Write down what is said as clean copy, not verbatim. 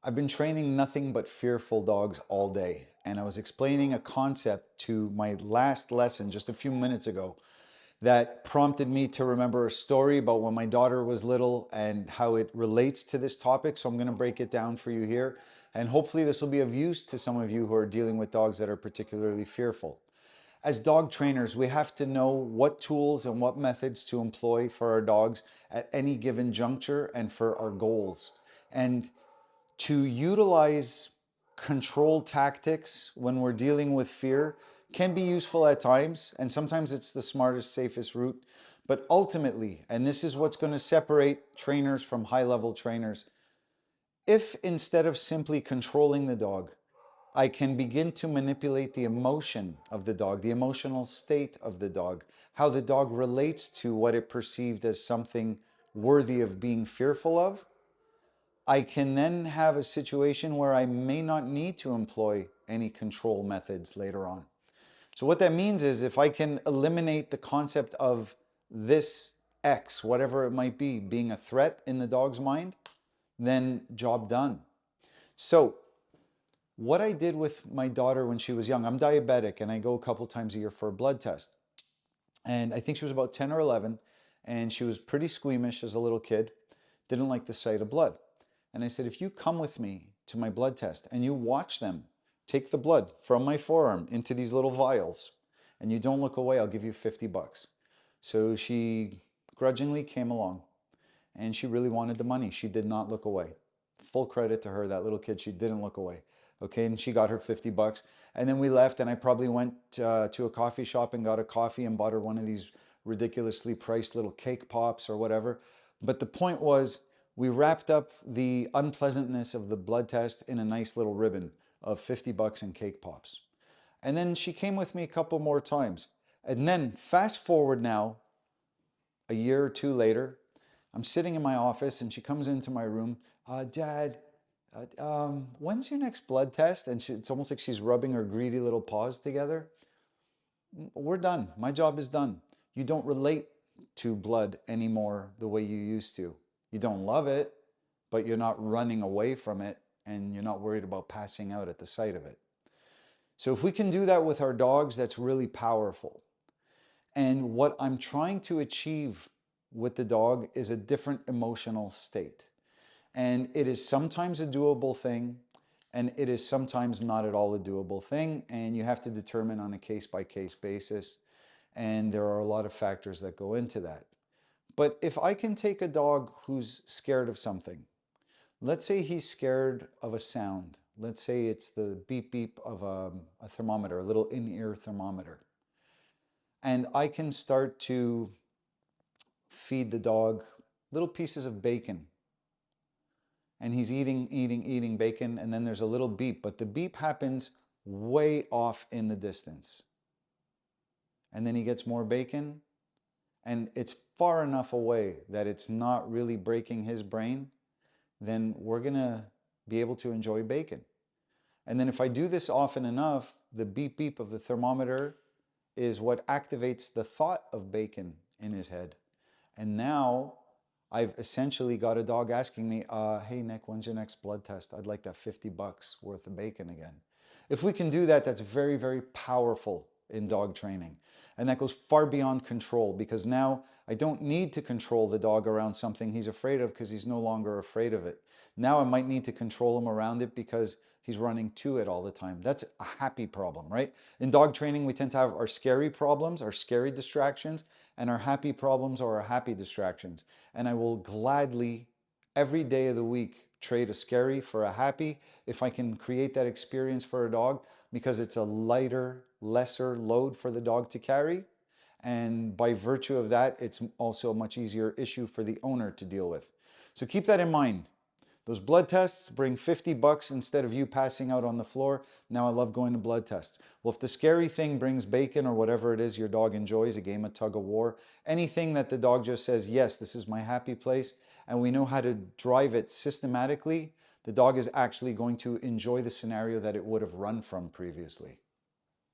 I've been training nothing but fearful dogs all day, and I was explaining a concept to my last lesson just a few minutes ago that prompted me to remember a story about when my daughter was little and how it relates to this topic. So I'm going to break it down for you here, and hopefully this will be of use to some of you who are dealing with dogs that are particularly fearful. As dog trainers, we have to know what tools and what methods to employ for our dogs at any given juncture and for our goals. And to utilize control tactics when we're dealing with fear can be useful at times, and sometimes it's the smartest, safest route. But ultimately, and this is what's going to separate trainers from high-level trainers, if instead of simply controlling the dog, I can begin to manipulate the emotion of the dog, the emotional state of the dog, how the dog relates to what it perceived as something worthy of being fearful of, I can then have a situation where I may not need to employ any control methods later on. So what that means is if I can eliminate the concept of this X, whatever it might be, being a threat in the dog's mind, then job done. So what I did with my daughter when she was young, I'm diabetic and I go a couple times a year for a blood test. And I think she was about 10 or 11, and she was pretty squeamish as a little kid, didn't like the sight of blood. And I said, if you come with me to my blood test and you watch them take the blood from my forearm into these little vials and you don't look away, I'll give you 50 bucks. So she grudgingly came along and she really wanted the money. She did not look away. Full credit to her, that little kid, she didn't look away. Okay, and she got her 50 bucks. And then we left and I probably went to a coffee shop and got a coffee and bought her one of these ridiculously priced little cake pops or whatever. But the point was, we wrapped up the unpleasantness of the blood test in a nice little ribbon of 50 bucks and cake pops. And then she came with me a couple more times. And then fast forward now, a year or two later, I'm sitting in my office and she comes into my room. Dad, when's your next blood test? And it's almost like she's rubbing her greedy little paws together. We're done. My job is done. You don't relate to blood anymore the way you used to. You don't love it, but you're not running away from it and you're not worried about passing out at the sight of it. So if we can do that with our dogs, that's really powerful. And what I'm trying to achieve with the dog is a different emotional state. And it is sometimes a doable thing, and it is sometimes not at all a doable thing. And you have to determine on a case-by-case basis. And there are a lot of factors that go into that. But if I can take a dog who's scared of something, let's say he's scared of a sound. Let's say it's the beep beep of a thermometer, a little in-ear thermometer. And I can start to feed the dog little pieces of bacon. And he's eating bacon, and then there's a little beep, but the beep happens way off in the distance. And then he gets more bacon, and it's far enough away that it's not really breaking his brain, then we're gonna be able to enjoy bacon. And then if I do this often enough, the beep beep of the thermometer is what activates the thought of bacon in his head. And now I've essentially got a dog asking me, hey Nick, when's your next blood test? I'd like that 50 bucks worth of bacon again. If we can do that, that's very, very powerful in dog training. And that goes far beyond control, because now I don't need to control the dog around something he's afraid of because he's no longer afraid of it. Now I might need to control him around it because he's running to it all the time. That's a happy problem, right? In dog training, we tend to have our scary problems, our scary distractions, and our happy problems or our happy distractions. And I will gladly, every day of the week, trade a scary for a happy if I can create that experience for a dog, because it's a lighter, lesser load for the dog to carry. And by virtue of that, it's also a much easier issue for the owner to deal with. So keep that in mind. Those blood tests bring 50 bucks instead of you passing out on the floor. Now I love going to blood tests. Well, if the scary thing brings bacon or whatever it is your dog enjoys, a game of tug of war, anything that the dog just says, yes, this is my happy place, and we know how to drive it systematically, the dog is actually going to enjoy the scenario that it would have run from previously.